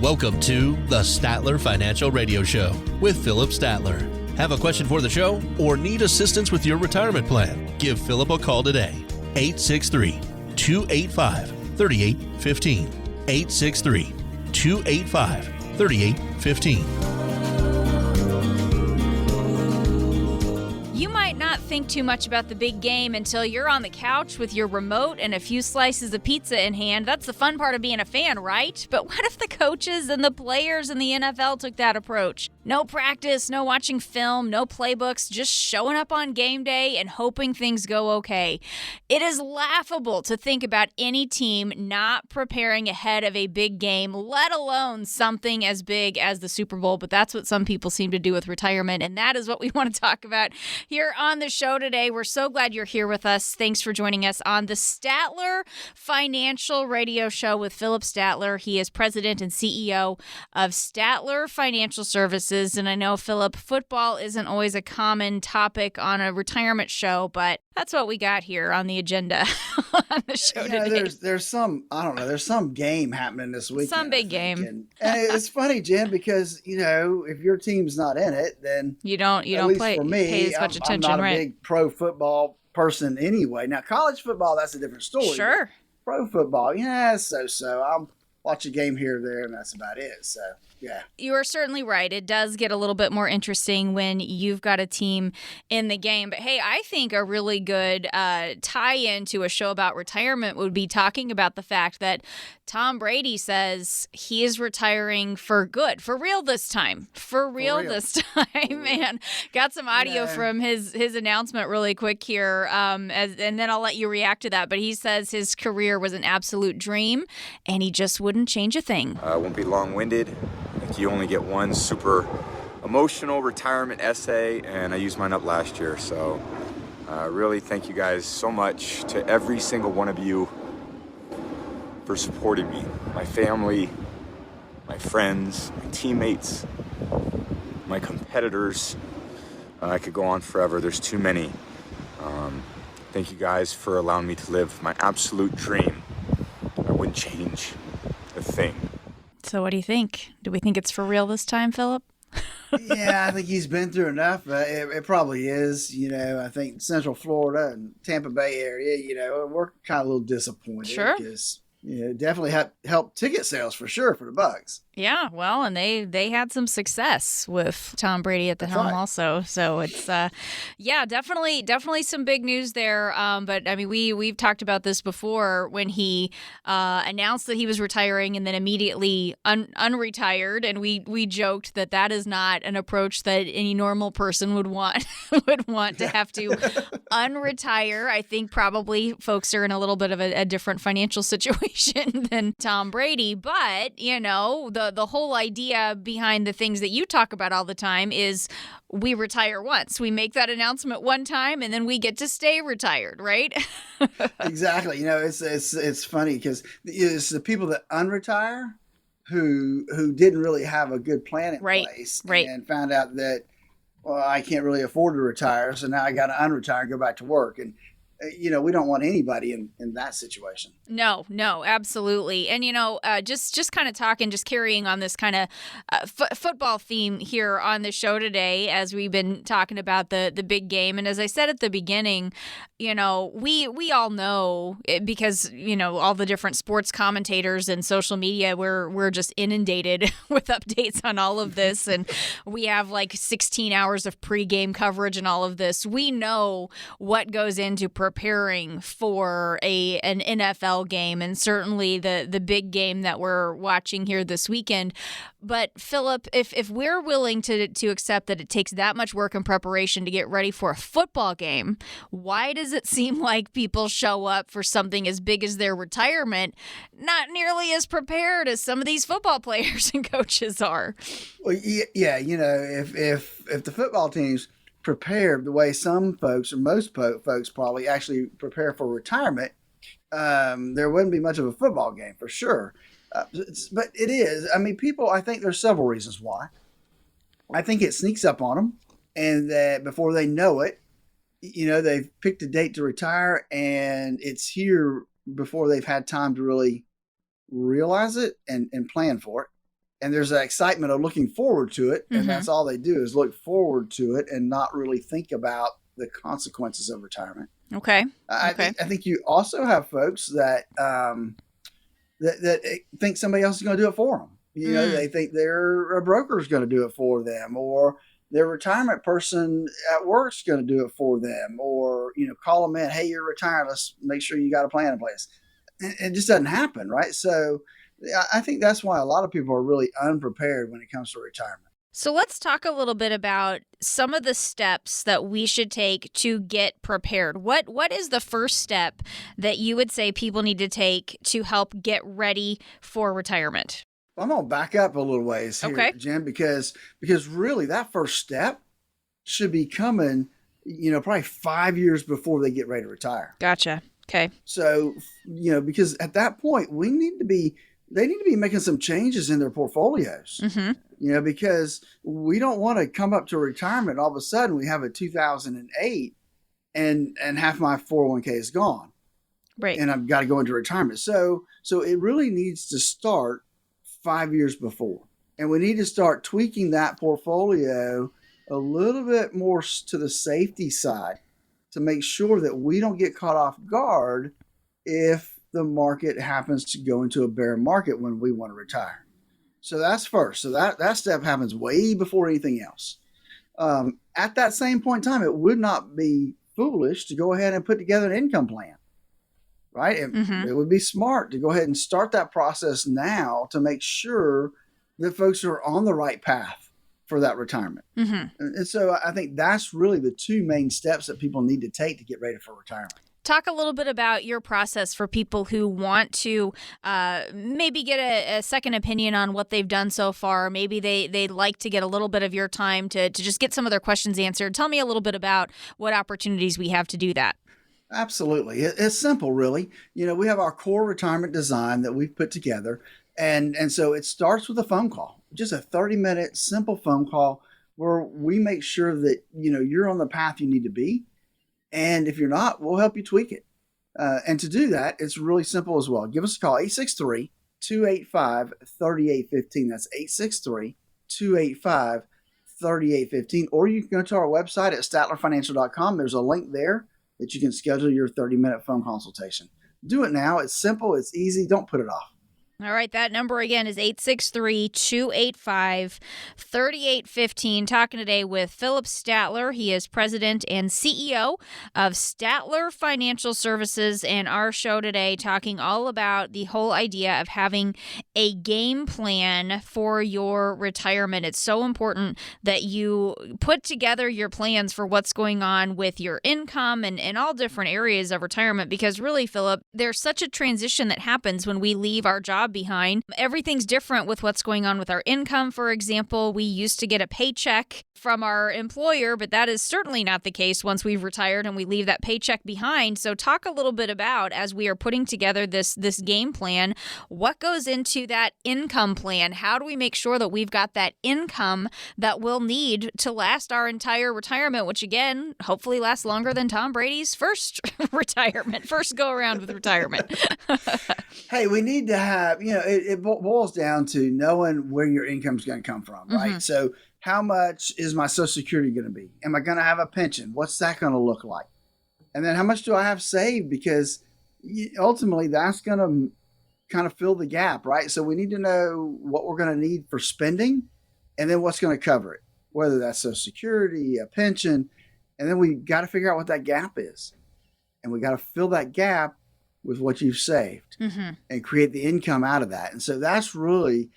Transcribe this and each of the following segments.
Welcome to the Statler Financial Radio Show with Philip Statler. Have a question for the show or need assistance with your retirement plan? Give Philip a call today. 863-285-3815. 863-285-3815. You might not think too much about the big game until you're on the couch with your remote and a few slices of pizza in hand. That's the fun part of being a fan, right? But what if the coaches and the players in the NFL took that approach? No practice, no watching film, no playbooks, just showing up on game day and hoping things go okay. It is laughable to think about any team not preparing ahead of a big game, let alone something as big as the Super Bowl. But that's what some people seem to do with retirement, and that is what we want to talk about here on the show today. We're so glad you're here with us. Thanks for joining us on the Statler Financial Radio Show with Philip Statler. He is president and CEO of Statler Financial Services. And I know, Philip, football isn't always a common topic on a retirement show, but that's what we got here on the agenda on the show today. There's some, I don't know, there's some game happening this weekend. Some big game. And it's funny, Jen, because, if your team's not in it, then you don't pay as much attention, I'm not right? a big pro football person anyway. Now, college football, that's a different story. Sure. Pro football, so. I'll watch a game here or there, and that's about it. So, yeah. You are certainly right. It does get a little bit more interesting when you've got a team in the game. But hey, I think a really good tie-in to a show about retirement would be talking about the fact that Tom Brady says he is retiring for good, for real this time. For real this time, man. Got some audio from his announcement really quick here, and then I'll let you react to that. But he says his career was an absolute dream, and he just wouldn't change a thing. I won't be long-winded. You only get one super emotional retirement essay, and I used mine up last year. So really thank you guys so much, to every single one of you, for supporting me, my family, my friends, my teammates, my competitors. I could go on forever. There's too many. Thank you guys for allowing me to live my absolute dream. I wouldn't change a thing. So what do you think? Do we think it's for real this time, Philip? Yeah, I think he's been through enough. It probably is. I think Central Florida and Tampa Bay area, we're kind of a little disappointed. Sure. Because, definitely helped ticket sales for sure for the Bucs. Yeah, well, and they had some success with Tom Brady at the helm also. So it's, definitely some big news there. But I mean, we've talked about this before when he announced that he was retiring and then immediately unretired, and we joked that is not an approach that any normal person would want to have to unretire. I think probably folks are in a little bit of a different financial situation than Tom Brady, but the whole idea behind the things that you talk about all the time is we retire once. We make that announcement one time, and then we get to stay retired, right? Exactly. It's funny because it's the people that unretire who didn't really have a good plan in place, and found out that, well, I can't really afford to retire, so now I got to unretire and go back to work. And we don't want anybody in that situation. No, absolutely. And, just kind of carrying on this kind of football theme here on the show today, as we've been talking about the big game. And as I said at the beginning, we all know it because, all the different sports commentators and social media, we're just inundated with updates on all of this. And we have like 16 hours of pregame coverage and all of this. We know what goes into preparing for an NFL game, and certainly the big game that we're watching here this weekend. But Philip, if we're willing to accept that it takes that much work and preparation to get ready for a football game, why does it seem like people show up for something as big as their retirement not nearly as prepared as some of these football players and coaches are? Well, yeah, if the football teams prepared the way some folks, or most folks probably actually prepare for retirement, there wouldn't be much of a football game for sure. But it is. I mean, people, I think there's several reasons why. I think it sneaks up on them, and that before they know it, they've picked a date to retire, and it's here before they've had time to really realize it and plan for it. and there's that excitement of looking forward to it. And that's all they do is look forward to it and not really think about the consequences of retirement. Okay. I think you also have folks that that think somebody else is going to do it for them. You know, they think a broker is going to do it for them, or their retirement person at work is going to do it for them, or, you know, call them in, hey, you're retired, let's make sure you got a plan in place. It just doesn't happen, right? So I think that's why a lot of people are really unprepared when it comes to retirement. So let's talk a little bit about some of the steps that we should take to get prepared. What is the first step that you would say people need to take to help get ready for retirement? I'm going to back up a little ways here, okay, Jen, because really that first step should be coming, you know, probably 5 years before they get ready to retire. Gotcha. Okay. So, you know, because at that point they need to be making some changes in their portfolios, you know, because we don't want to come up to retirement. All of a sudden we have a 2008 and half my 401k is gone. Right. And I've got to go into retirement. So it really needs to start 5 years before. And we need to start tweaking that portfolio a little bit more to the safety side to make sure that we don't get caught off guard if the market happens to go into a bear market when we want to retire. So that's first. So that step happens way before anything else. At that same point in time, it would not be foolish to go ahead and put together an income plan, right? It would be smart to go ahead and start that process now to make sure that folks are on the right path for that retirement. And so I think that's really the two main steps that people need to take to get ready for retirement. Talk a little bit about your process for people who want to maybe get a second opinion on what they've done so far. Maybe they'd like to get a little bit of your time to just get some of their questions answered. Tell me a little bit about what opportunities we have to do that. Absolutely. It's simple, really. You know, we have our core retirement design that we've put together. And so it starts with a phone call, just a 30-minute simple phone call where we make sure that, you know, you're on the path you need to be. And if you're not, we'll help you tweak it. And to do that, it's really simple as well. Give us a call, 863-285-3815. That's 863-285-3815. Or you can go to our website at statlerfinancial.com. There's a link there that you can schedule your 30-minute phone consultation. Do it now. It's simple. It's easy. Don't put it off. All right, that number again is 863-285-3815. Talking today with Philip Statler. He is president and CEO of Statler Financial Services, and our show today talking all about the whole idea of having a game plan for your retirement. It's so important that you put together your plans for what's going on with your income and all different areas of retirement, because really, Philip, there's such a transition that happens when we leave our job behind. Everything's different with what's going on with our income. For example, we used to get a paycheck from our employer, but that is certainly not the case once we've retired and we leave that paycheck behind. So talk a little bit about, as we are putting together this game plan, what goes into that income plan? How do we make sure that we've got that income that we'll need to last our entire retirement, which again, hopefully lasts longer than Tom Brady's first first go around with retirement. Hey, we need to have, you know, it boils down to knowing where your income's going to come from, right? So how much is my Social Security going to be? Am I going to have a pension? What's that going to look like? And then how much do I have saved? Because ultimately that's going to kind of fill the gap, right? So we need to know what we're going to need for spending and then what's going to cover it, whether that's Social Security, a pension. And then we got to figure out what that gap is. And we got to fill that gap with what you've saved and create the income out of that. And so that's really,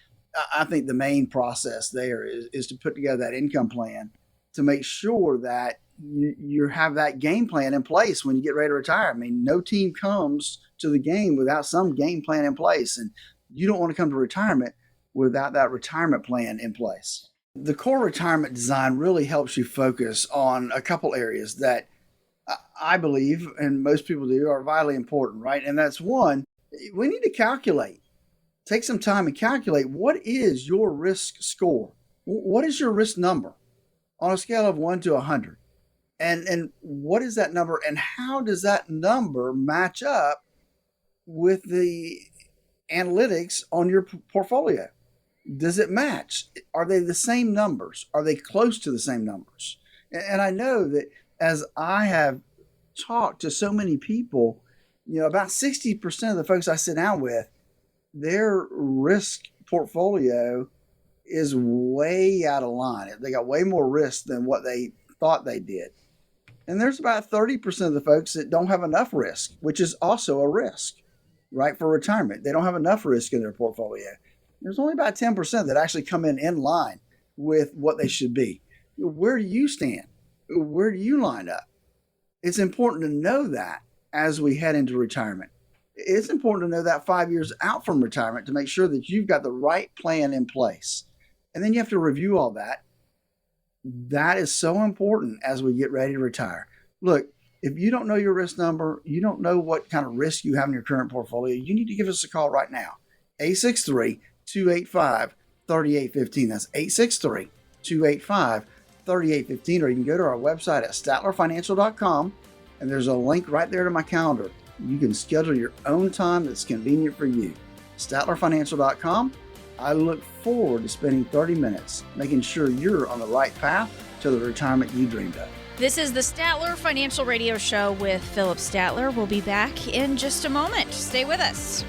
I think, the main process there is to put together that income plan to make sure that you have that game plan in place when you get ready to retire. I mean, no team comes to the game without some game plan in place, and you don't want to come to retirement without that retirement plan in place. The core retirement design really helps you focus on a couple areas that I believe, and most people do, are vitally important, right? And that's one, we need to calculate. Take some time and calculate, what is your risk score? What is your risk number on a scale of 1 to 100? And what is that number, and how does that number match up with the analytics on your portfolio? Does it match? Are they the same numbers? Are they close to the same numbers? And I know that as I have talked to so many people, about 60% of the folks I sit down with, their risk portfolio is way out of line. They got way more risk than what they thought they did. And there's about 30% of the folks that don't have enough risk, which is also a risk, right, for retirement. They don't have enough risk in their portfolio. There's only about 10% that actually come in line with what they should be. Where do you stand? Where do you line up? It's important to know that as we head into retirement. It's important to know that 5 years out from retirement to make sure that you've got the right plan in place. And then you have to review all that. That is so important as we get ready to retire. Look, if you don't know your risk number, you don't know what kind of risk you have in your current portfolio, you need to give us a call right now. 863-285-3815. That's 863-285-3815. Or you can go to our website at statlerfinancial.com, and there's a link right there to my calendar. You can schedule your own time that's convenient for you. statlerfinancial.com. I look forward to spending 30 minutes making sure you're on the right path to the retirement you dreamed of. This is the Statler Financial Radio Show with Philip Statler. We'll be back in just a moment. Stay with us.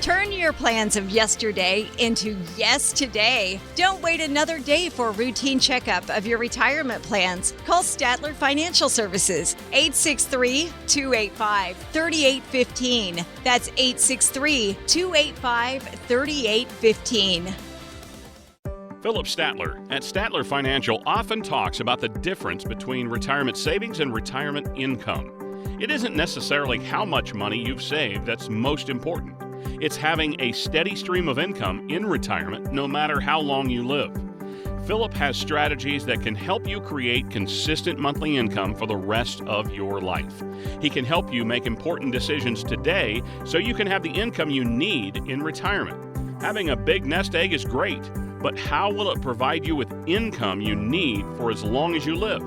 Turn your plans of yesterday into yes today. Don't wait another day for a routine checkup of your retirement plans. Call Statler Financial Services, 863-285-3815. That's 863-285-3815. Philip Statler at Statler Financial often talks about the difference between retirement savings and retirement income. It isn't necessarily how much money you've saved that's most important. It's having a steady stream of income in retirement no matter how long you live. Philip has strategies that can help you create consistent monthly income for the rest of your life. He can help you make important decisions today so you can have the income you need in retirement. Having a big nest egg is great, but how will it provide you with income you need for as long as you live?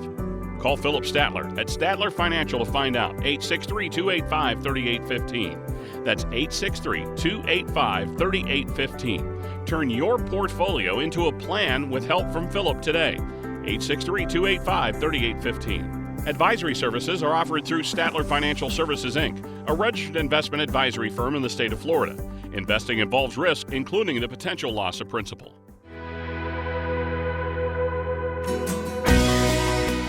Call Philip Statler at Statler Financial to find out. 863-285-3815. That's 863-285-3815. Turn your portfolio into a plan with help from Philip today. 863-285-3815. Advisory services are offered through Statler Financial Services, Inc., a registered investment advisory firm in the state of Florida. Investing involves risk, including the potential loss of principal.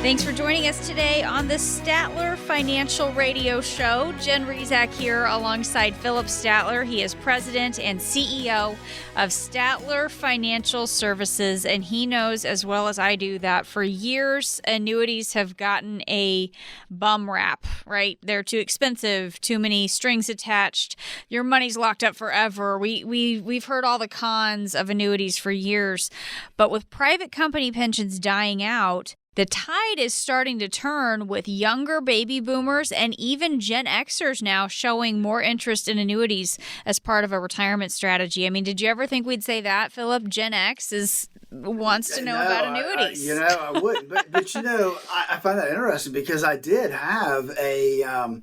Thanks for joining us today on the Statler Financial Radio Show. Jen Rezac here alongside Philip Statler. He is president and CEO of Statler Financial Services, and he knows as well as I do that for years, annuities have gotten a bum rap, right? They're too expensive, too many strings attached. Your money's locked up forever. We've heard all the cons of annuities for years, but with private company pensions dying out, the tide is starting to turn with younger baby boomers and even Gen Xers now showing more interest in annuities as part of a retirement strategy. I mean, did you ever think we'd say that, Philip? Gen X wants to know about annuities. I wouldn't. But I find that interesting because I did have a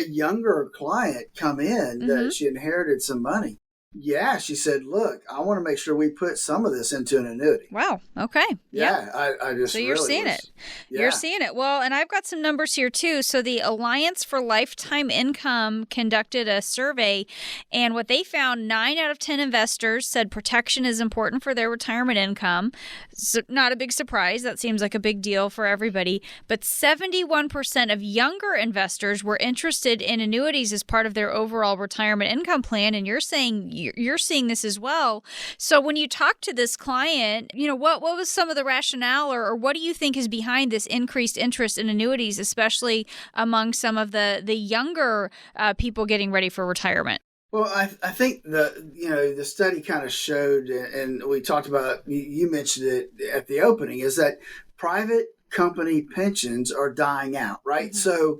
younger client come in that she inherited some money. Yeah, she said, look, I want to make sure we put some of this into an annuity. Wow. Okay. Yeah. I just So you're really seeing it. Yeah. You're seeing it. Well, and I've got some numbers here too. So the Alliance for Lifetime Income conducted a survey, and what they found, 9 out of 10 investors said protection is important for their retirement income. So not a big surprise. That seems like a big deal for everybody. But 71% of younger investors were interested in annuities as part of their overall retirement income plan. And you're saying you're seeing this as well. So when you talk to this client, what was some of the rationale or what do you think is behind this increased interest in annuities, especially among some of the younger people getting ready for retirement? Well, I think the study kind of showed, and we talked about, you mentioned it at the opening, is that private company pensions are dying out, right? Mm-hmm.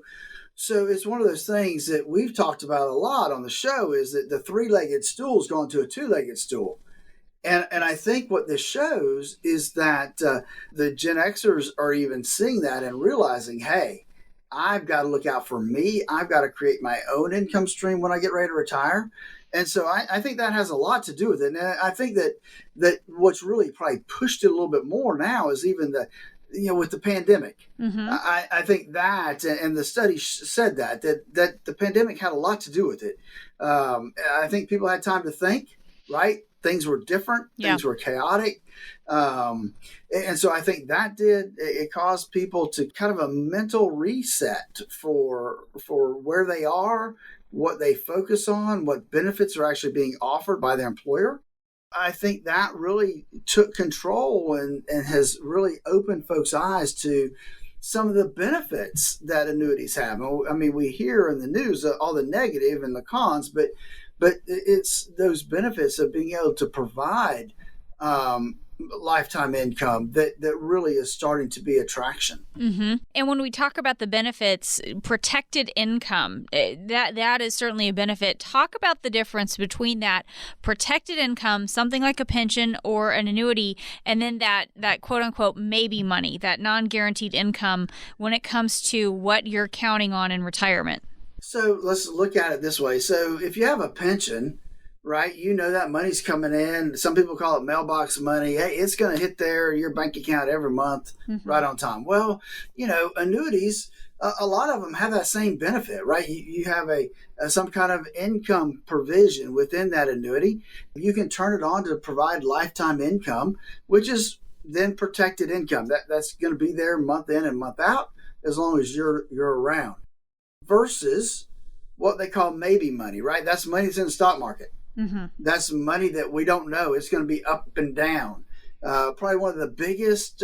So it's one of those things that we've talked about a lot on the show, is that the three-legged stool is going to a two-legged stool. And I think what this shows is that the Gen Xers are even seeing that and realizing, hey, I've got to look out for me. I've got to create my own income stream when I get ready to retire. And so I think that has a lot to do with it. And I think that what's really probably pushed it a little bit more now is even with the pandemic. Mm-hmm. I think that, and the study said that the pandemic had a lot to do with it. I think people had time to think, right? Things were different. Things were chaotic. And so I think that it caused people to kind of a mental reset for where they are, what they focus on, what benefits are actually being offered by their employer. I think that really took control and has really opened folks' eyes to some of the benefits that annuities have. I mean, we hear in the news all the negative and the cons, but it's those benefits of being able to provide lifetime income that really is starting to be attraction. Mm-hmm. And when we talk about the benefits, protected income, that is certainly a benefit. Talk about the difference between that protected income, something like a pension or an annuity, and then that quote unquote maybe money, that non-guaranteed income when it comes to what you're counting on in retirement. So let's look at it this way. So if you have a pension, right, that money's coming in. Some people call it mailbox money. Hey, it's going to hit your bank account every month, right on time. Well, annuities, a lot of them have that same benefit, right? You have some kind of income provision within that annuity. You can turn it on to provide lifetime income, which is then protected income. That's going to be there month in and month out as long as you're around. Versus what they call maybe money, right? That's money that's in the stock market. Mm-hmm. That's money that we don't know. It's going to be up and down. Probably one of the biggest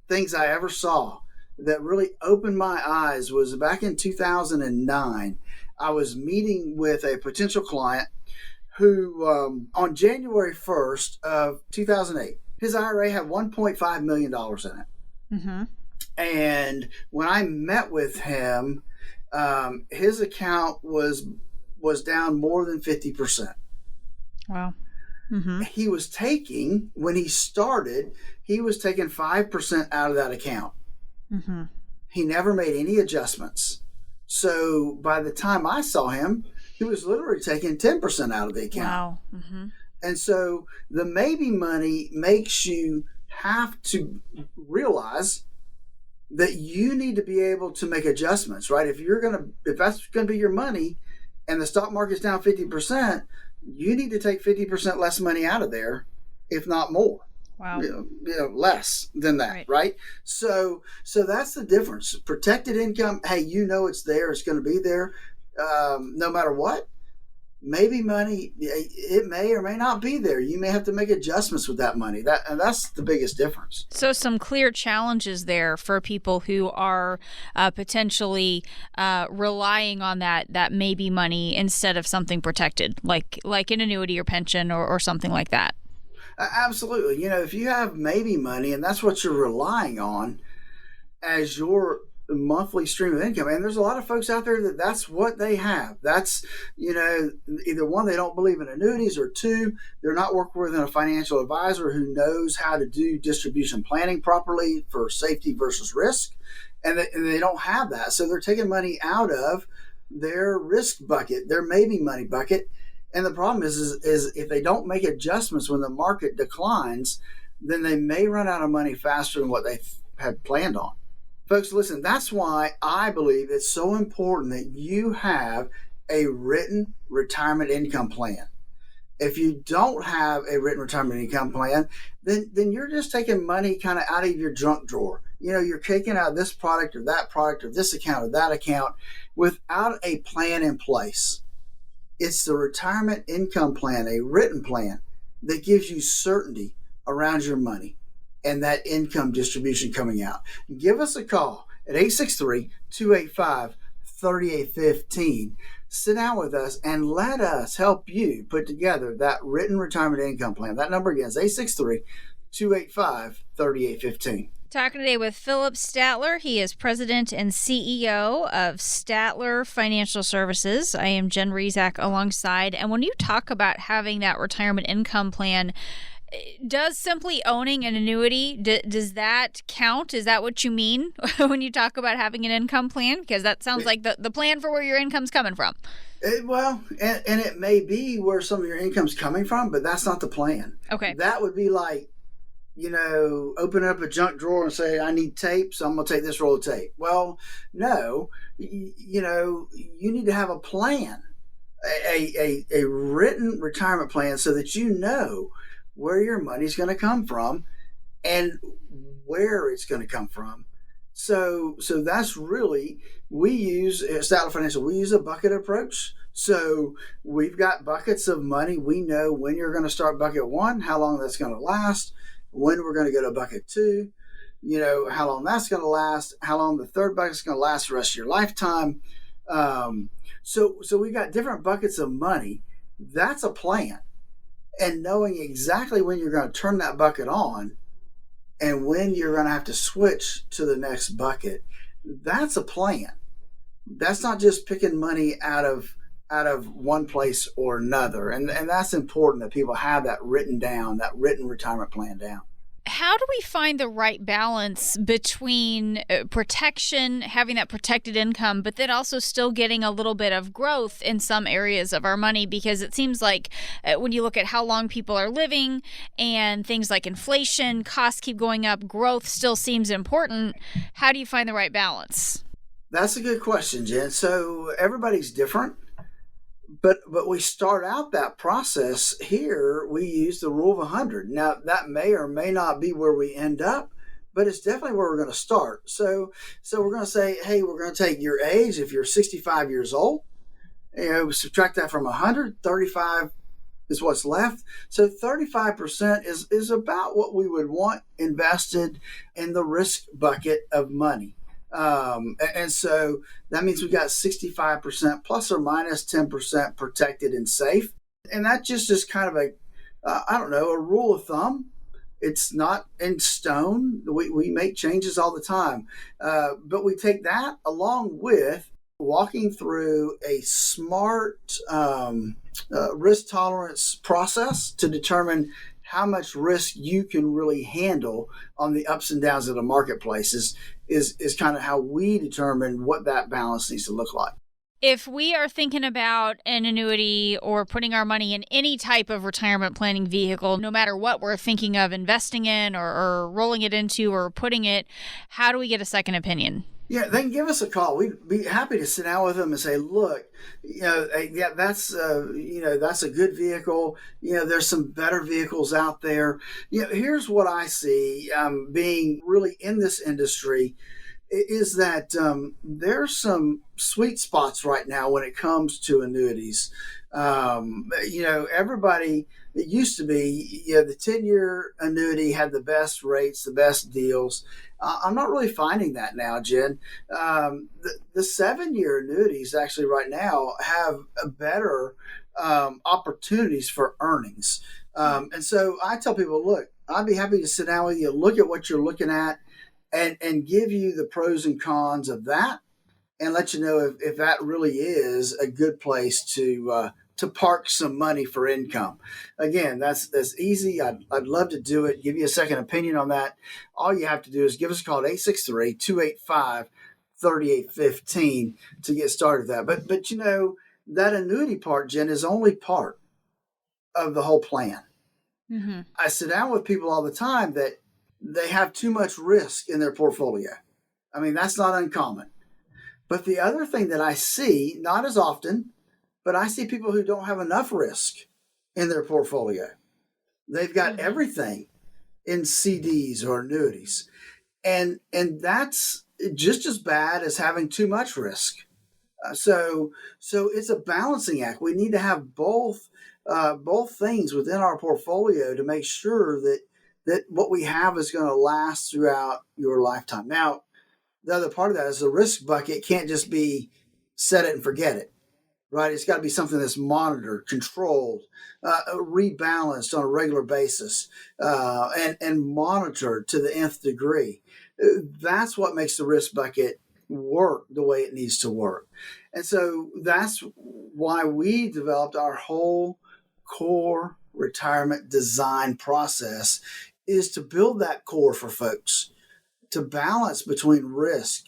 things I ever saw that really opened my eyes was back in 2009. I was meeting with a potential client who on January 1st of 2008, his IRA had $1.5 million in it. Mm-hmm. And when I met with him, his account was down more than 50%. Wow. Mm-hmm. He was taking, when he started, 5% out of that account. Mm-hmm. He never made any adjustments. So by the time I saw him, he was literally taking 10% out of the account. Wow. Mm-hmm. And so the maybe money makes you have to realize that you need to be able to make adjustments, right? If that's going to be your money and the stock market's down 50%, you need to take 50% less money out of there, if not more. Wow. Less than that, right? So that's the difference. Protected income, hey, it's there, it's going to be there no matter what. Maybe money, it may or may not be there. You may have to make adjustments with that money. That's the biggest difference. So some clear challenges there for people who are potentially relying on that maybe money instead of something protected, like an annuity or pension or something like that. Absolutely. If you have maybe money and that's what you're relying on as your monthly stream of income, and there's a lot of folks out there that's what they have. That's either one, they don't believe in annuities, or two, they're not working with a financial advisor who knows how to do distribution planning properly for safety versus risk, and they don't have that, so they're taking money out of their risk bucket, their maybe money bucket. And the problem is if they don't make adjustments when the market declines, then they may run out of money faster than what they had planned on. Folks, listen, that's why I believe it's so important that you have a written retirement income plan. If you don't have a written retirement income plan, then you're just taking money kind of out of your junk drawer. You're taking out this product or that product or this account or that account without a plan in place. It's the retirement income plan, a written plan, that gives you certainty around your money and that income distribution coming out. Give us a call at 863-285-3815. Sit down with us and let us help you put together that written retirement income plan. That number again is 863-285-3815. Talking today with Philip Statler. He is president and CEO of Statler Financial Services. I am Jen Rezac alongside. And when you talk about having that retirement income plan, does simply owning an annuity, does that count? Is that what you mean when you talk about having an income plan? Because that sounds like the plan for where your income's coming from. And it may be where some of your income's coming from, but that's not the plan. Okay. That would be like, open up a junk drawer and say, I need tape, so I'm going to take this roll of tape. Well, no, you need to have a plan, a written retirement plan so that you know where your money's going to come from and where it's going to come from. So that's really, we use at Statler Financial, we use a bucket approach. So we've got buckets of money. We know when you're going to start bucket one, how long that's going to last, when we're going to go to bucket two, how long that's going to last, how long the third bucket's going to last the rest of your lifetime. So we've got different buckets of money. That's a plan. And knowing exactly when you're going to turn that bucket on and when you're going to have to switch to the next bucket, that's a plan. That's not just picking money out of one place or another. And that's important that people have that written down, that written retirement plan down. How do we find the right balance between protection, having that protected income, but then also still getting a little bit of growth in some areas of our money? Because it seems like when you look at how long people are living and things like inflation, costs keep going up, growth still seems important. How do you find the right balance? That's a good question, Jen. So everybody's different. But we start out that process here, we use the rule of 100. Now, that may or may not be where we end up, but it's definitely where we're going to start. So we're going to say, hey, we're going to take your age. If you're 65 years old, subtract that from 100, 35 is what's left. So 35% is about what we would want invested in the risk bucket of money. And so that means we got 65% plus or minus 10% protected and safe. And that just is kind of a rule of thumb. It's not in stone. We make changes all the time. But we take that along with walking through a smart risk tolerance process to determine how much risk you can really handle on the ups and downs of the marketplace is kind of how we determine what that balance needs to look like. If we are thinking about an annuity or putting our money in any type of retirement planning vehicle, no matter what we're thinking of investing in or rolling it into or putting it, how do we get a second opinion? Yeah, they can give us a call. We'd be happy to sit down with them and say, look, that's a good vehicle. There's some better vehicles out there. Here's what I see being really in this industry is that there's some sweet spots right now when it comes to annuities. Everybody, it used to be, the 10-year annuity had the best rates, the best deals. I'm not really finding that now, Jen. The 7-year annuities actually right now have a better opportunities for earnings. And so I tell people, look, I'd be happy to sit down with you, look at what you're looking at, and give you the pros and cons of that and let you know if that really is a good place to park some money for income. Again, that's easy. I'd love to do it, give you a second opinion on that. All you have to do is give us a call at 863-285-3815 to get started with that. But that annuity part, Jen, is only part of the whole plan. Mm-hmm. I sit down with people all the time that they have too much risk in their portfolio. I mean, that's not uncommon. But the other thing that I see, not as often, but I see people who don't have enough risk in their portfolio. They've got everything in CDs or annuities. And that's just as bad as having too much risk. So it's a balancing act. We need to have both things within our portfolio to make sure that what we have is going to last throughout your lifetime. Now, the other part of that is the risk bucket can't just be set it and forget it, right? It's got to be something that's monitored, controlled, rebalanced on a regular basis, and monitored to the nth degree. That's what makes the risk bucket work the way it needs to work. And so that's why we developed our whole core retirement design process, is to build that core for folks, to balance between risk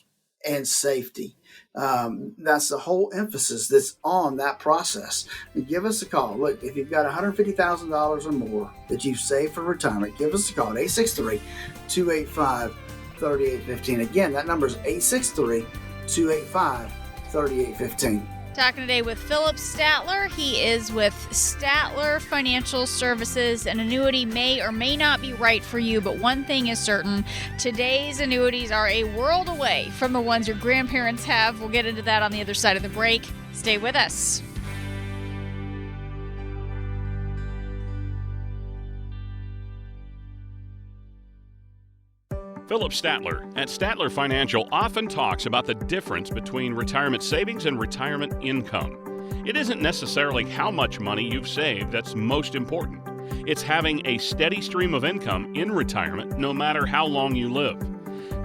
and safety. That's the whole emphasis that's on that process. And give us a call. Look, if you've got $150,000 or more that you've saved for retirement, give us a call at 863-285-3815. Again, that number is 863-285-3815. Talking today with Philip Statler. He is with Statler Financial Services. An annuity may or may not be right for you, but one thing is certain. Today's annuities are a world away from the ones your grandparents have. We'll get into that on the other side of the break. Stay with us. Philip Statler at Statler Financial often talks about the difference between retirement savings and retirement income. It isn't necessarily how much money you've saved that's most important. It's having a steady stream of income in retirement no matter how long you live.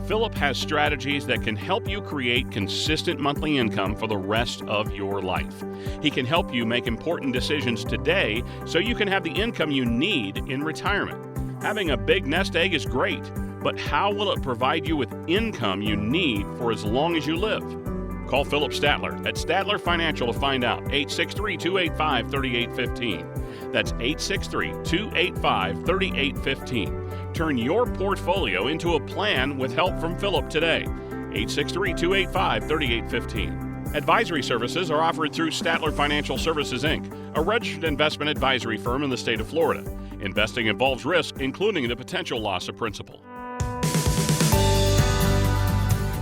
Philip has strategies that can help you create consistent monthly income for the rest of your life. He can help you make important decisions today so you can have the income you need in retirement. Having a big nest egg is great, but how will it provide you with income you need for as long as you live? Call Philip Statler at Statler Financial to find out. 863-285-3815. That's 863-285-3815. Turn your portfolio into a plan with help from Philip today. 863-285-3815. Advisory services are offered through Statler Financial Services, Inc., a registered investment advisory firm in the state of Florida. Investing involves risk, including the potential loss of principal.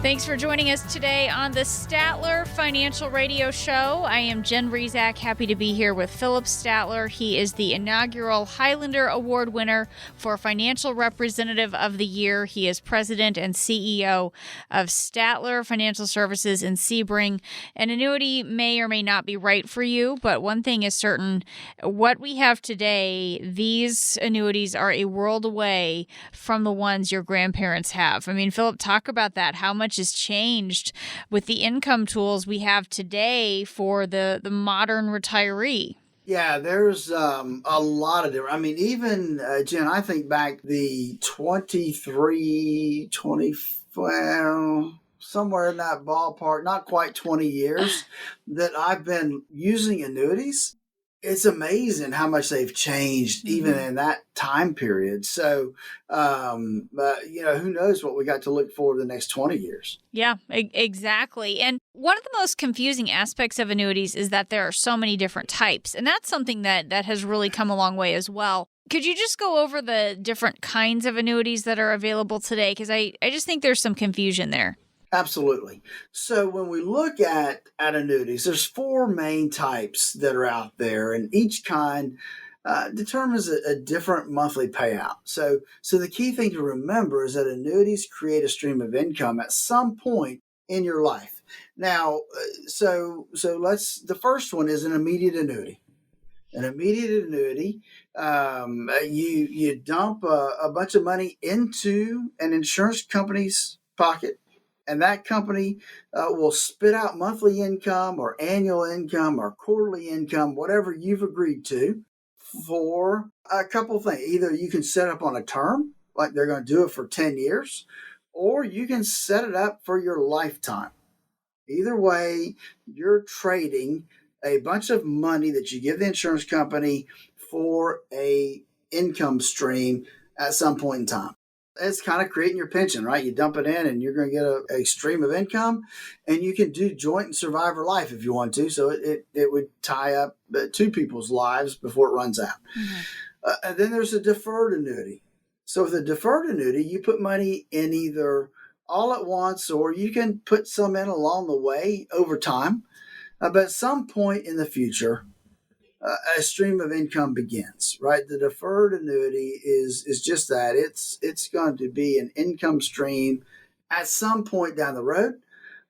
Thanks for joining us today on the Statler Financial Radio Show. I am Jen Rezac, happy to be here with Philip Statler. He is the inaugural Highlander Award winner for Financial Representative of the Year. He is president and CEO of Statler Financial Services in Sebring. An annuity may or may not be right for you, but one thing is certain. What we have today, these annuities are a world away from the ones your grandparents have. I mean, Philip, talk about that. How much has changed with the income tools we have today for the modern retiree? Yeah, there's a lot of different. I mean, even, Jen, I think back the 23, 20, well, somewhere in that ballpark, not quite 20 years that I've been using annuities. It's amazing how much they've changed even in that time period. So, who knows what we got to look for the next 20 years. Yeah, exactly. And one of the most confusing aspects of annuities is that there are so many different types. And that's something that has really come a long way as well. Could you just go over the different kinds of annuities that are available today? Because I just think there's some confusion there. Absolutely. So when we look at annuities, there's four main types that are out there, and each kind determines a different monthly payout. So the key thing to remember is that annuities create a stream of income at some point in your life. Now, the first one is an immediate annuity. An immediate annuity, you dump a bunch of money into an insurance company's pocket. And that company will spit out monthly income or annual income or quarterly income, whatever you've agreed to, for a couple of things. Either you can set up on a term, like they're going to do it for 10 years, or you can set it up for your lifetime. Either way, you're trading a bunch of money that you give the insurance company for a income stream at some point in time. It's kind of creating your pension, right? You dump it in and you're going to get a stream of income, and you can do joint and survivor life if you want to. So it would tie up two people's lives before it runs out. And then there's a deferred annuity. So with a deferred annuity, you put money in either all at once, or you can put some in along the way over time. But at some point in the future, a stream of income begins, right? The deferred annuity is just that. It's going to be an income stream at some point down the road.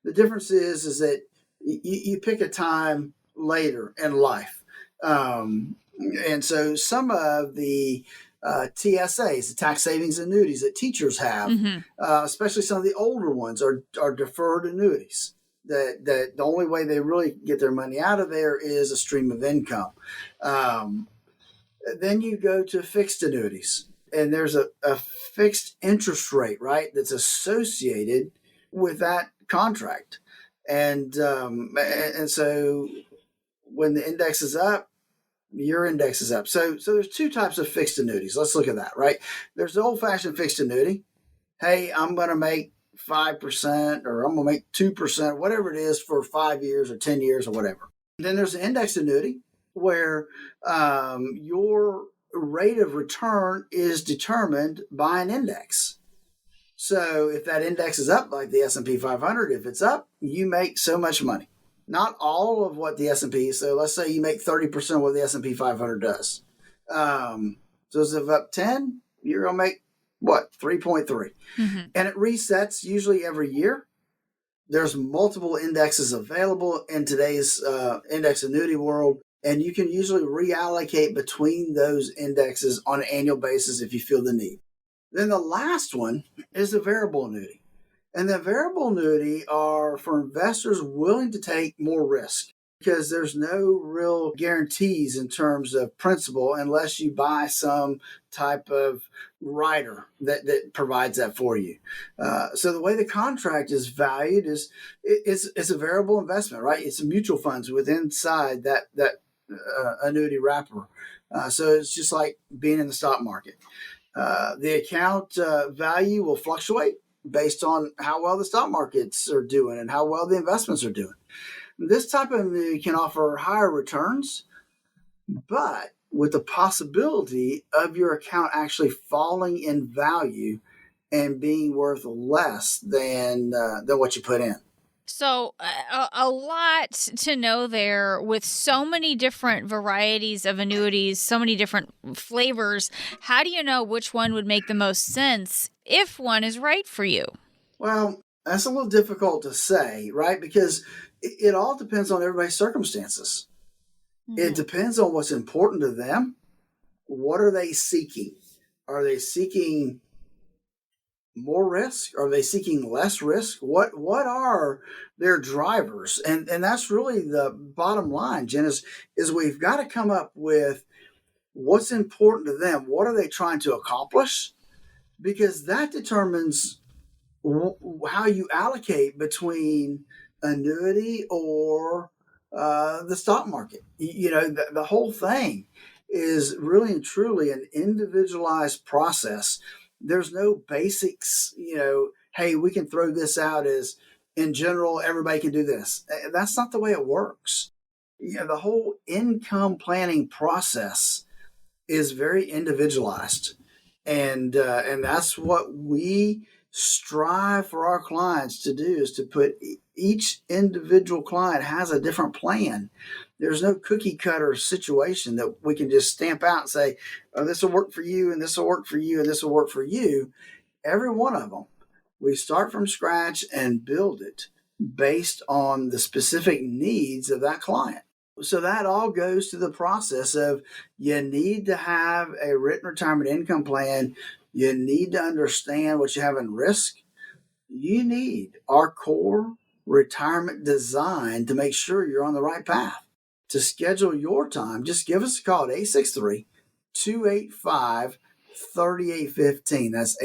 The difference is that you pick a time later in life. And so some of the TSAs, the tax savings annuities that teachers have, especially some of the older ones, are deferred annuities. That the only way they really get their money out of there is a stream of income. Then you go to fixed annuities, and there's a fixed interest rate, right, that's associated with that contract. And so when the index is up, your index is up. So there's two types of fixed annuities. Let's look at that, right? There's the old-fashioned fixed annuity. Hey, I'm going to make 5% or I'm going to make 2%, whatever it is for 5 years or 10 years or whatever. Then there's the index annuity where your rate of return is determined by an index. So if that index is up, like the S&P 500, if it's up, you make so much money. Not all of what the S&P, so let's say you make 30% of what the S&P 500 does. So if up 10, you're going to make, what, 3.3. Mm-hmm. And it resets usually every year. There's multiple indexes available in today's index annuity world, and you can usually reallocate between those indexes on an annual basis if you feel the need. Then the last one is the variable annuity. And the variable annuity are for investors willing to take more risk because there's no real guarantees in terms of principal unless you buy some type of rider that provides that for you. So the way the contract is valued is it's a variable investment, right? It's mutual funds inside that annuity wrapper. So it's just like being in the stock market. The account value will fluctuate based on how well the stock markets are doing and how well the investments are doing. This type of annuity can offer higher returns, but with the possibility of your account actually falling in value and being worth less than what you put in. So a lot to know there with so many different varieties of annuities, so many different flavors. How do you know which one would make the most sense if one is right for you? Well, that's a little difficult to say, right? Because it all depends on everybody's circumstances. Mm-hmm. It depends on what's important to them. What are they seeking? Are they seeking more risk? Are they seeking less risk? What are their drivers? And that's really the bottom line, Jen, is we've got to come up with what's important to them. What are they trying to accomplish? Because that determines how you allocate between annuity or the stock market. You know, the whole thing is really and truly an individualized process. There's no basics, hey, we can throw this out as in general, everybody can do this. That's not the way it works. The whole income planning process is very individualized. And that's what we strive for our clients to do, is to put each individual client has a different plan. There's no cookie cutter situation that we can just stamp out and say, oh, this will work for you, and this will work for you, and this will work for you. Every one of them, we start from scratch and build it based on the specific needs of that client. So that all goes to the process of you need to have a written retirement income plan. You need to understand what you have in risk. You need our core retirement design to make sure you're on the right path. To schedule your time, just give us a call at 863-285-3815. That's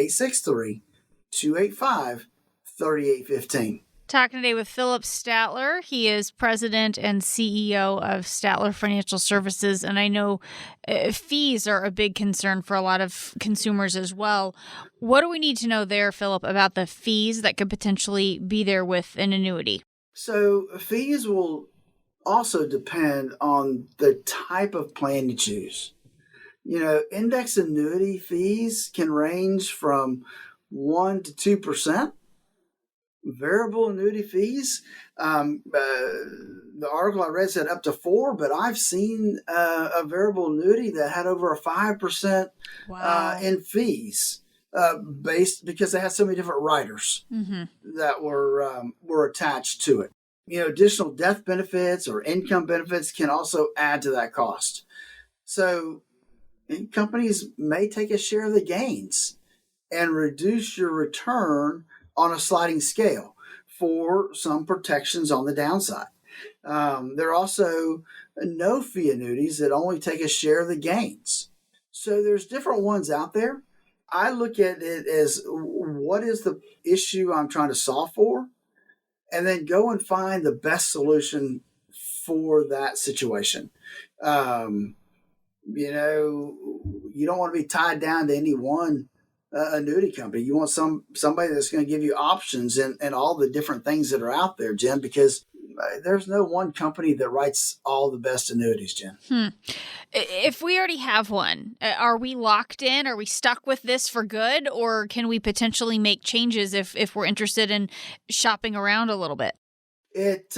863-285-3815. Talking today with Philip Statler. He is president and CEO of Statler Financial Services, and I know fees are a big concern for a lot of consumers as well. What do we need to know there, Philip, about the fees that could potentially be there with an annuity? So fees will also depend on the type of plan you choose. Index annuity fees can range from 1% to 2%. Variable annuity fees, the article I read said up to 4%, but I've seen a variable annuity that had over a 5% in fees, because they had so many different riders that were attached to it. Additional death benefits or income benefits can also add to that cost. So companies may take a share of the gains and reduce your return on a sliding scale for some protections on the downside. There are also no fee annuities that only take a share of the gains. So there's different ones out there. I look at it as, what is the issue I'm trying to solve for? and then go and find the best solution for that situation. You don't want to be tied down to any one annuity company. You want somebody that's going to give you options and all the different things that are out there, Jen, because there's no one company that writes all the best annuities, Jen. If we already have one, are we locked in? Are we stuck with this for good? Or can we potentially make changes if we're interested in shopping around a little bit? It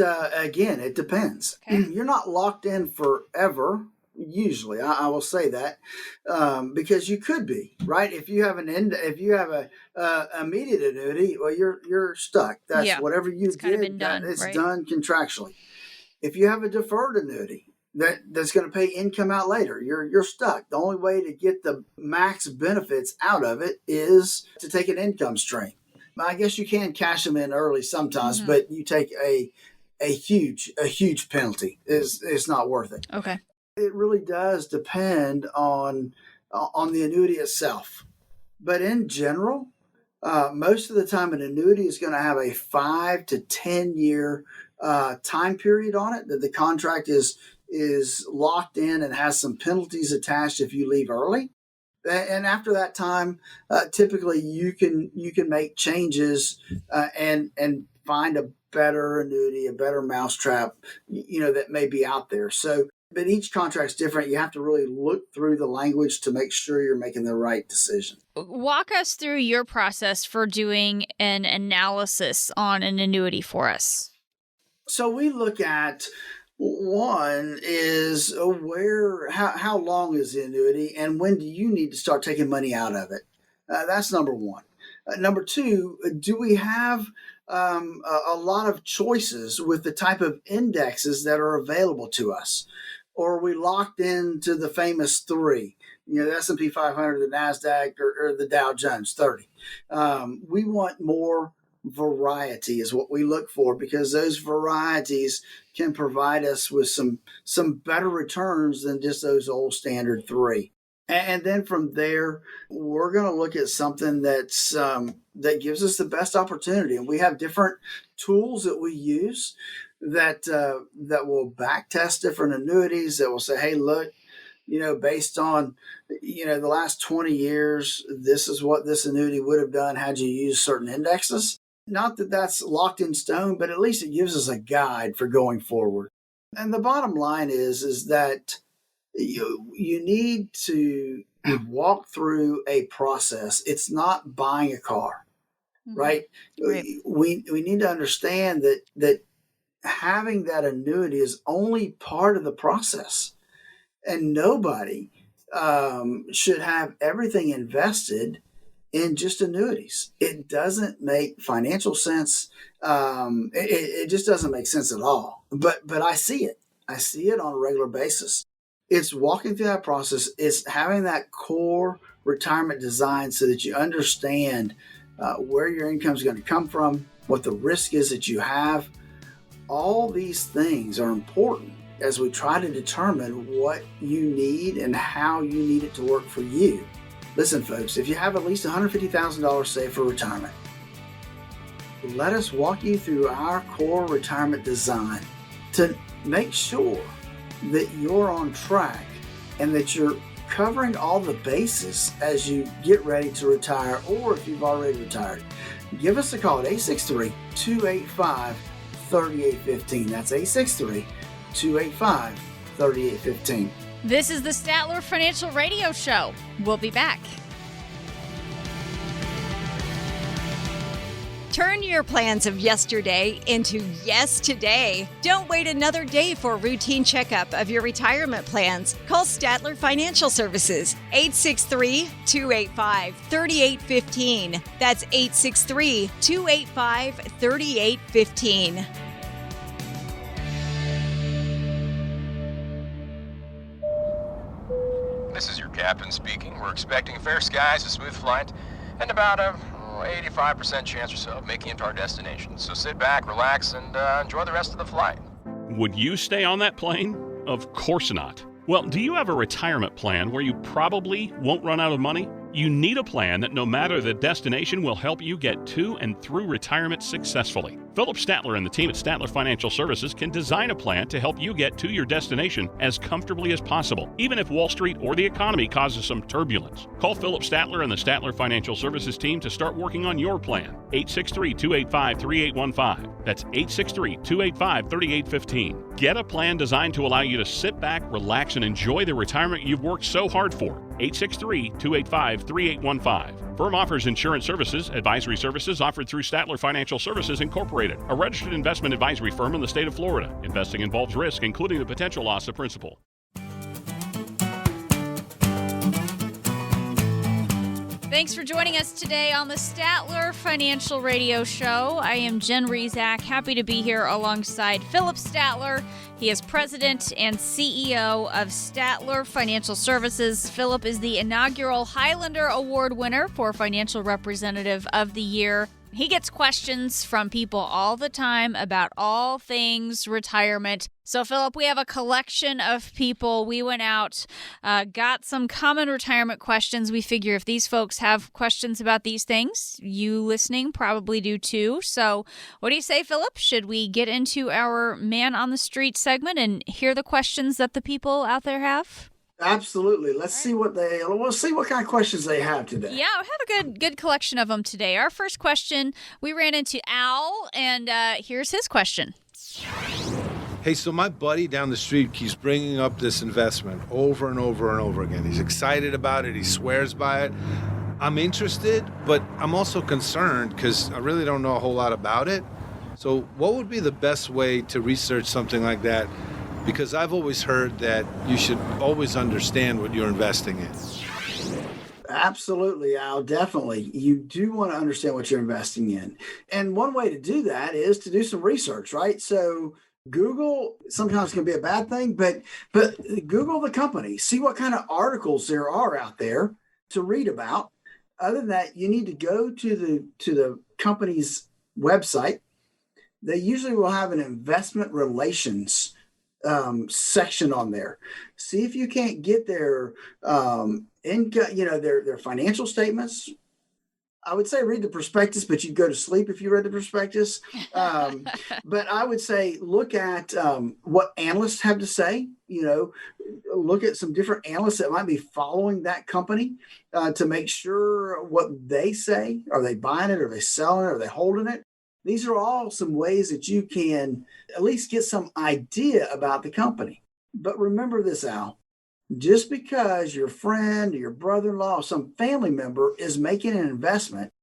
depends. Okay. You're not locked in forever. Usually, I will say that because you could be, right. If you have a immediate annuity, well, you're stuck. That's whatever you did. It's done contractually. If you have a deferred annuity that's going to pay income out later, you're stuck. The only way to get the max benefits out of it is to take an income stream. I guess you can cash them in early sometimes, but you take a huge penalty. It's not worth it. Okay. It really does depend on the annuity itself. But in general, most of the time an annuity is going to have a 5 to 10 year time period on it, that the contract is locked in and has some penalties attached if you leave early. And after that time, typically you can make changes and find a better annuity, a better mousetrap, that may be out there. So, but each contract's different. You have to really look through the language to make sure you're making the right decision. Walk us through your process for doing an analysis on an annuity for us. So we look at, one is how long is the annuity and when do you need to start taking money out of it? That's number one. Number two, do we have a lot of choices with the type of indexes that are available to us? Or are we locked into the famous three, the S&P 500, the NASDAQ, or the Dow Jones 30? We want more variety is what we look for, because those varieties can provide us with some better returns than just those old standard three. And then from there, we're going to look at something that gives us the best opportunity. And we have different tools that we use that will back test different annuities, that will say, hey, look, based on, the last 20 years, this is what this annuity would have done had you used certain indexes. Not that that's locked in stone, but at least it gives us a guide for going forward. And the bottom line is that you need to walk through a process. It's not buying a car, right? We need to understand that having that annuity is only part of the process, and nobody should have everything invested in just annuities. It doesn't make financial sense. It just doesn't make sense at all. But I see it. I see it on a regular basis. It's walking through that process. It's having that core retirement design so that you understand where your income is going to come from, what the risk is that you have. All these things are important as we try to determine what you need and how you need it to work for you. Listen, folks, if you have at least $150,000 saved for retirement, let us walk you through our core retirement design to make sure that you're on track and that you're covering all the bases as you get ready to retire, or if you've already retired. Give us a call at 863-285-3815. That's 863-285-3815. This is the Statler Financial Radio Show. We'll be back. Turn your plans of yesterday into yes today. Don't wait another day for a routine checkup of your retirement plans. Call Statler Financial Services, 863-285-3815. That's 863-285-3815. This is your captain speaking. We're expecting fair skies, a smooth flight, and about a 85% chance or so of making it to our destination. So sit back, relax, and enjoy the rest of the flight. Would you stay on that plane? Of course not. Well, do you have a retirement plan where you probably won't run out of money? You need a plan that no matter the destination will help you get to and through retirement successfully. Philip Statler and the team at Statler Financial Services can design a plan to help you get to your destination as comfortably as possible, even if Wall Street or the economy causes some turbulence. Call Philip Statler and the Statler Financial Services team to start working on your plan. 863-285-3815. That's 863-285-3815. Get a plan designed to allow you to sit back, relax, and enjoy the retirement you've worked so hard for. 863-285-3815. Firm offers insurance services, advisory services offered through Statler Financial Services Incorporated, a registered investment advisory firm in the state of Florida. Investing involves risk, including the potential loss of principal. Thanks for joining us today on the Statler Financial Radio Show. I am Jen Rezac, happy to be here alongside Philip Statler. He is president and CEO of Statler Financial Services. Philip is the inaugural Highlander Award winner for Financial Representative of the Year. He gets questions from people all the time about all things retirement. So, Philip, we have a collection of people. We went out, got some common retirement questions. We figure if these folks have questions about these things, you listening probably do too. So what do you say, Philip? Should we get into our Man on the Street segment and hear the questions that the people out there have? Absolutely. We'll see what kind of questions they have today. Yeah, we have a good collection of them today. Our first question, we ran into Al, and here's his question. Hey, so my buddy down the street keeps bringing up this investment over and over and over again. He's excited about it. He swears by it. I'm interested, but I'm also concerned because I really don't know a whole lot about it. So what would be the best way to research something like that? Because I've always heard that you should always understand what you're investing in. Absolutely, Al, definitely. You do want to understand what you're investing in. And one way to do that is to do some research, right? So Google sometimes can be a bad thing, but Google the company, see what kind of articles there are out there to read about. Other than that, you need to go to the company's website. They usually will have an investment relations section on there. See if you can't get their income, their financial statements. I would say read the prospectus, but you'd go to sleep if you read the prospectus. But I would say look at what analysts have to say. Look at some different analysts that might be following that company to make sure what they say. Are they buying it? Are they selling it? Are they holding it? These are all some ways that you can at least get some idea about the company. But remember this, Al, just because your friend or your brother-in-law or some family member is making an investment,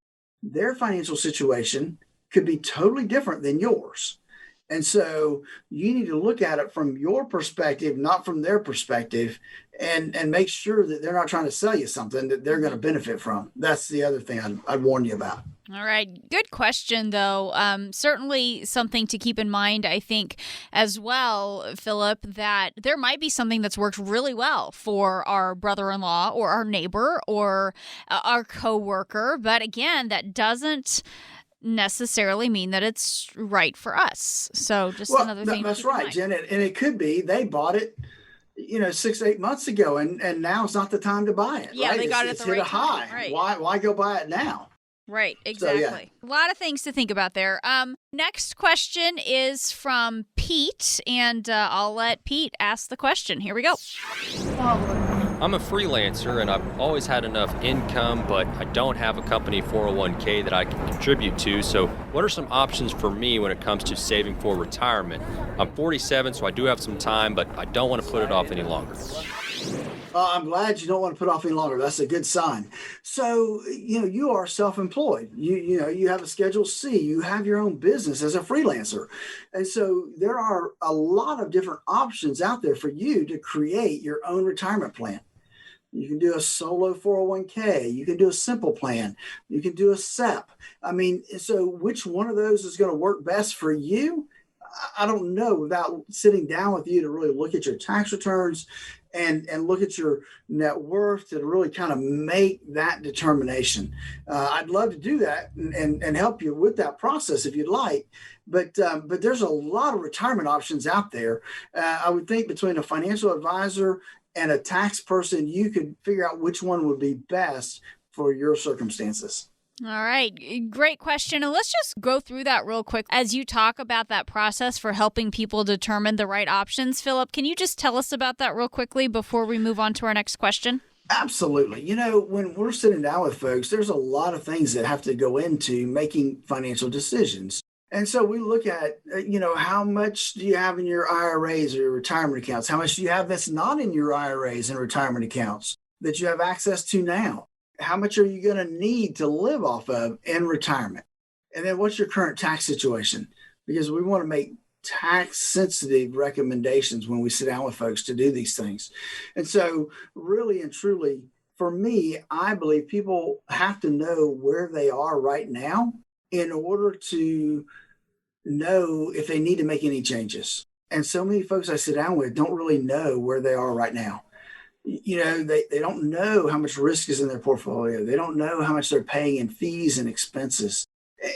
their financial situation could be totally different than yours. And so you need to look at it from your perspective, not from their perspective, and make sure that they're not trying to sell you something that they're going to benefit from. That's the other thing I'd warn you about. All right. Good question, though. Certainly something to keep in mind, I think, as well, Philip, that there might be something that's worked really well for our brother-in-law or our neighbor or our coworker. But again, that doesn't necessarily mean that it's right for us. So just another thing. That's right, Jen. And it could be they bought it 6-8 months ago, and now it's not the time to buy it. Yeah, right? they got it at the right time. High. Right. Why go buy it now? Right, exactly. So, yeah. A lot of things to think about there. Next question is from Pete, and I'll let Pete ask the question. Here we go. I'm a freelancer, and I've always had enough income, but I don't have a company 401k that I can contribute to. So what are some options for me when it comes to saving for retirement? I'm 47, so I do have some time, but I don't want to put it off any longer. I'm glad you don't want to put off any longer. That's a good sign. So, you are self-employed. You have a Schedule C. You have your own business as a freelancer. And so there are a lot of different options out there for you to create your own retirement plan. You can do a solo 401k. You can do a simple plan. You can do a SEP. So which one of those is going to work best for you? I don't know without sitting down with you to really look at your tax returns and look at your net worth to really kind of make that determination. I'd love to do that and help you with that process if you'd like. But there's a lot of retirement options out there. I would think between a financial advisor and a tax person, you could figure out which one would be best for your circumstances. All right. Great question. And let's just go through that real quick. As you talk about that process for helping people determine the right options, Philip, can you just tell us about that real quickly before we move on to our next question? Absolutely. When we're sitting down with folks, there's a lot of things that have to go into making financial decisions. And so we look at, how much do you have in your IRAs or your retirement accounts? How much do you have that's not in your IRAs and retirement accounts that you have access to now? How much are you going to need to live off of in retirement? And then what's your current tax situation? Because we want to make tax sensitive recommendations when we sit down with folks to do these things. And so really and truly, for me, I believe people have to know where they are right now in order to know if they need to make any changes. And so many folks I sit down with don't really know where they are right now. They don't know how much risk is in their portfolio. They don't know how much they're paying in fees and expenses.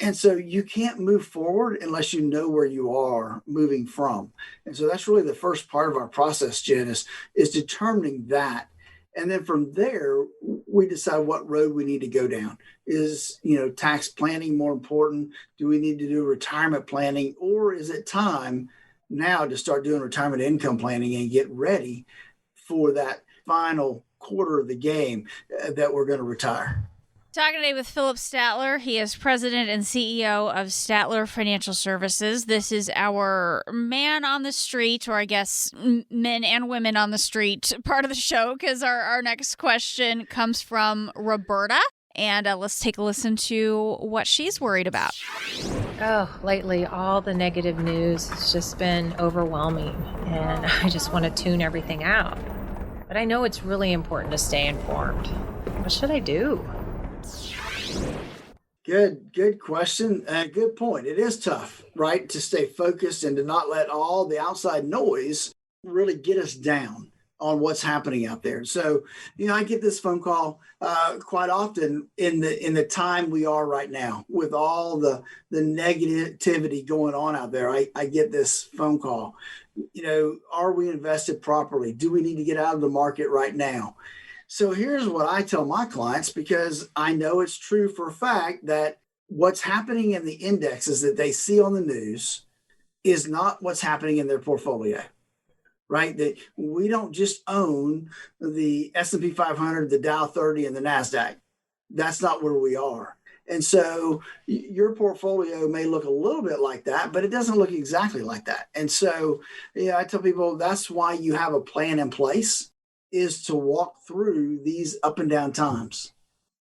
And so you can't move forward unless you know where you are moving from. And so that's really the first part of our process, Jen, is determining that. And then from there, we decide what road we need to go down. Is, tax planning more important? Do we need to do retirement planning? Or is it time now to start doing retirement income planning and get ready for that final quarter of the game that we're going to retire? Talking today with Philip Statler. He is president and CEO of Statler Financial Services. This is our man on the street, or I guess men and women on the street part of the show, because our next question comes from Roberta. And let's take a listen to what she's worried about. Oh, lately, all the negative news has just been overwhelming, and I just want to tune everything out. But I know it's really important to stay informed. What should I do? Good question. Good point. It is tough, right, to stay focused and to not let all the outside noise really get us down on what's happening out there. So, I get this phone call quite often in the time we are right now with all the negativity going on out there. I get this phone call. Are we invested properly? Do we need to get out of the market right now? So here's what I tell my clients, because I know it's true for a fact that what's happening in the indexes that they see on the news is not what's happening in their portfolio, right? That we don't just own the S&P 500, the Dow 30, and the NASDAQ. That's not where we are. And so your portfolio may look a little bit like that, but it doesn't look exactly like that. And so, I tell people that's why you have a plan in place, is to walk through these up and down times.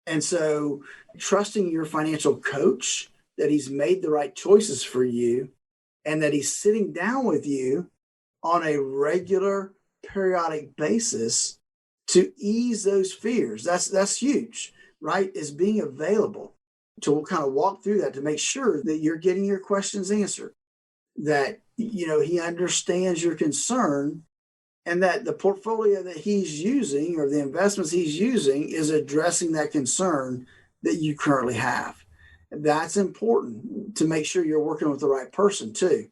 And so trusting your financial coach that he's made the right choices for you and that he's sitting down with you on a regular periodic basis to ease those fears. That's huge, right? Is being available to kind of walk through that to make sure that you're getting your questions answered, that, he understands your concern, and that the portfolio that he's using or the investments he's using is addressing that concern that you currently have. And that's important to make sure you're working with the right person too,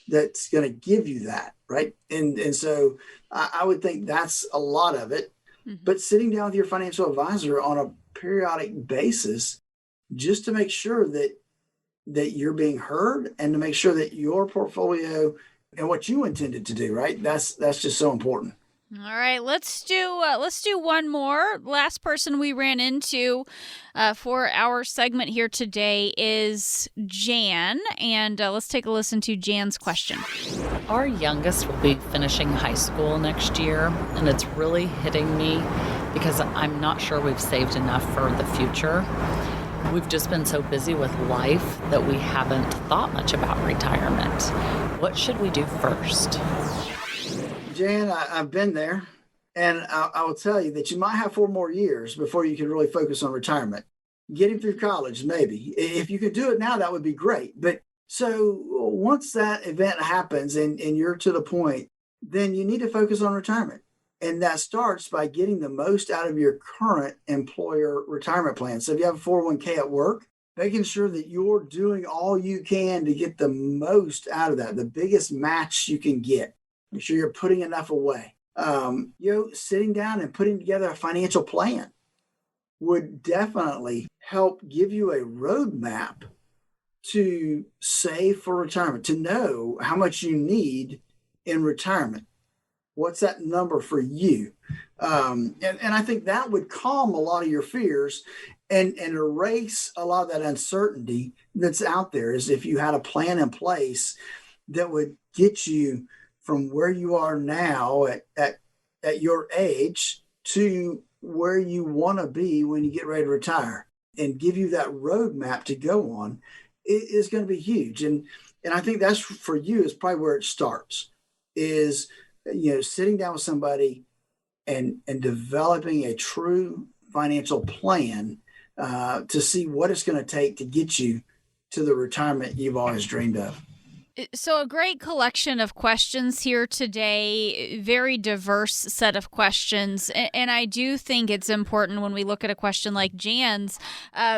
that's going to give you that, right? And so I would think that's a lot of it. Mm-hmm. But sitting down with your financial advisor on a periodic basis, just to make sure that you're being heard and to make sure that your portfolio and what you intended to do, right? That's just so important. All right, let's do one more. Last person we ran into for our segment here today is Jan, and let's take a listen to Jan's question. Our youngest will be finishing high school next year, and it's really hitting me because I'm not sure we've saved enough for the future. We've just been so busy with life that we haven't thought much about retirement. What should we do first? Jan, I've been there, and I will tell you that you might have 4 more years before you can really focus on retirement. Getting through college, maybe. If you could do it now, that would be great. But so once that event happens and you're to the point, then you need to focus on retirement. And that starts by getting the most out of your current employer retirement plan. So if you have a 401k at work, making sure that you're doing all you can to get the most out of that, the biggest match you can get. Make sure you're putting enough away. Sitting down and putting together a financial plan would definitely help give you a roadmap to save for retirement, to know how much you need in retirement. What's that number for you? And I think that would calm a lot of your fears and erase a lot of that uncertainty that's out there, is if you had a plan in place that would get you from where you are now at your age to where you want to be when you get ready to retire, and give you that roadmap to go on. It is going to be huge. And I think that's for you is probably where it starts, is, sitting down with somebody and developing a true financial plan to see what it's going to take to get you to the retirement you've always dreamed of. So a great collection of questions here today, very diverse set of questions. And I do think it's important when we look at a question like Jan's,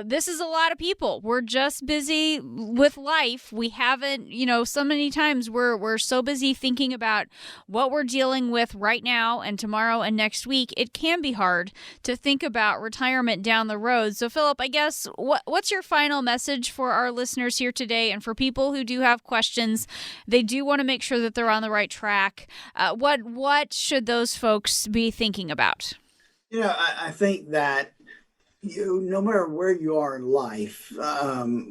this is a lot of people. We're just busy with life. We haven't, so many times we're so busy thinking about what we're dealing with right now and tomorrow and next week. It can be hard to think about retirement down the road. So Philip, I guess, what's your final message for our listeners here today, and for people who do have questions? They do want to make sure that they're on the right track. What should those folks be thinking about? I think that no matter where you are in life,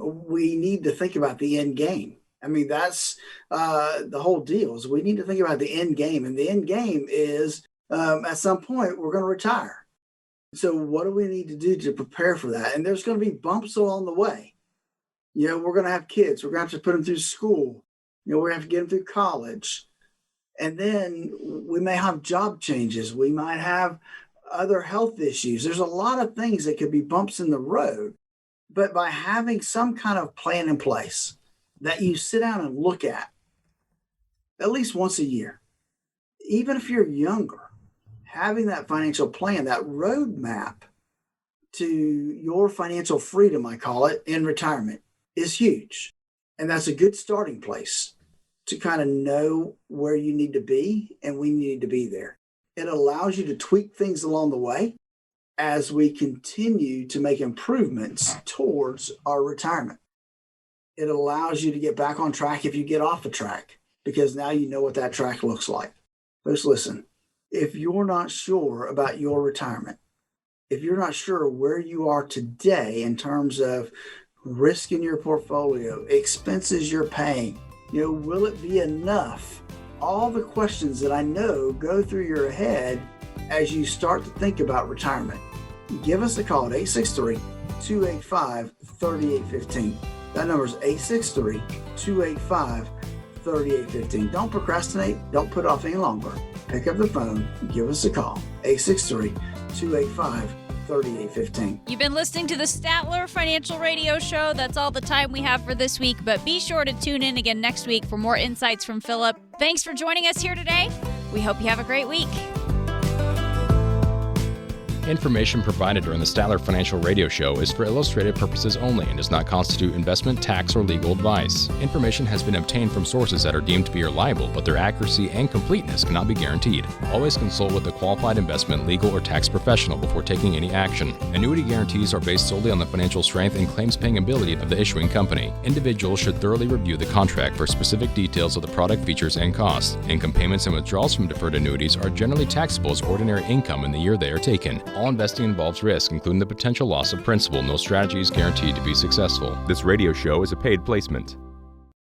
we need to think about the end game. I mean, that's the whole deal, is we need to think about the end game. And the end game is at some point we're going to retire. So what do we need to do to prepare for that? And there's going to be bumps along the way. We're going to have kids. We're going to have to put them through school. We're going to have to get them through college. And then we may have job changes. We might have other health issues. There's a lot of things that could be bumps in the road. But by having some kind of plan in place that you sit down and look at least once a year, even if you're younger, having that financial plan, that roadmap to your financial freedom, I call it, in retirement, is huge. And that's a good starting place to kind of know where you need to be and when you need to be there. It allows you to tweak things along the way as we continue to make improvements towards our retirement. It allows you to get back on track if you get off the track, because now you know what that track looks like. Folks, listen, if you're not sure about your retirement, if you're not sure where you are today in terms of risk in your portfolio, expenses you're paying, will it be enough? All the questions that I know go through your head as you start to think about retirement. Give us a call at 863-285-3815. That number is 863-285-3815. Don't procrastinate. Don't put it off any longer. Pick up the phone. Give us a call. 863-285-3815. You've been listening to the Statler Financial Radio Show. That's all the time we have for this week, but be sure to tune in again next week for more insights from Philip. Thanks for joining us here today. We hope you have a great week. Information provided during the Statler Financial Radio Show is for illustrative purposes only and does not constitute investment, tax, or legal advice. Information has been obtained from sources that are deemed to be reliable, but their accuracy and completeness cannot be guaranteed. Always consult with a qualified investment, legal, or tax professional before taking any action. Annuity guarantees are based solely on the financial strength and claims-paying ability of the issuing company. Individuals should thoroughly review the contract for specific details of the product features and costs. Income payments and withdrawals from deferred annuities are generally taxable as ordinary income in the year they are taken. All investing involves risk, including the potential loss of principal. No strategy is guaranteed to be successful. This radio show is a paid placement.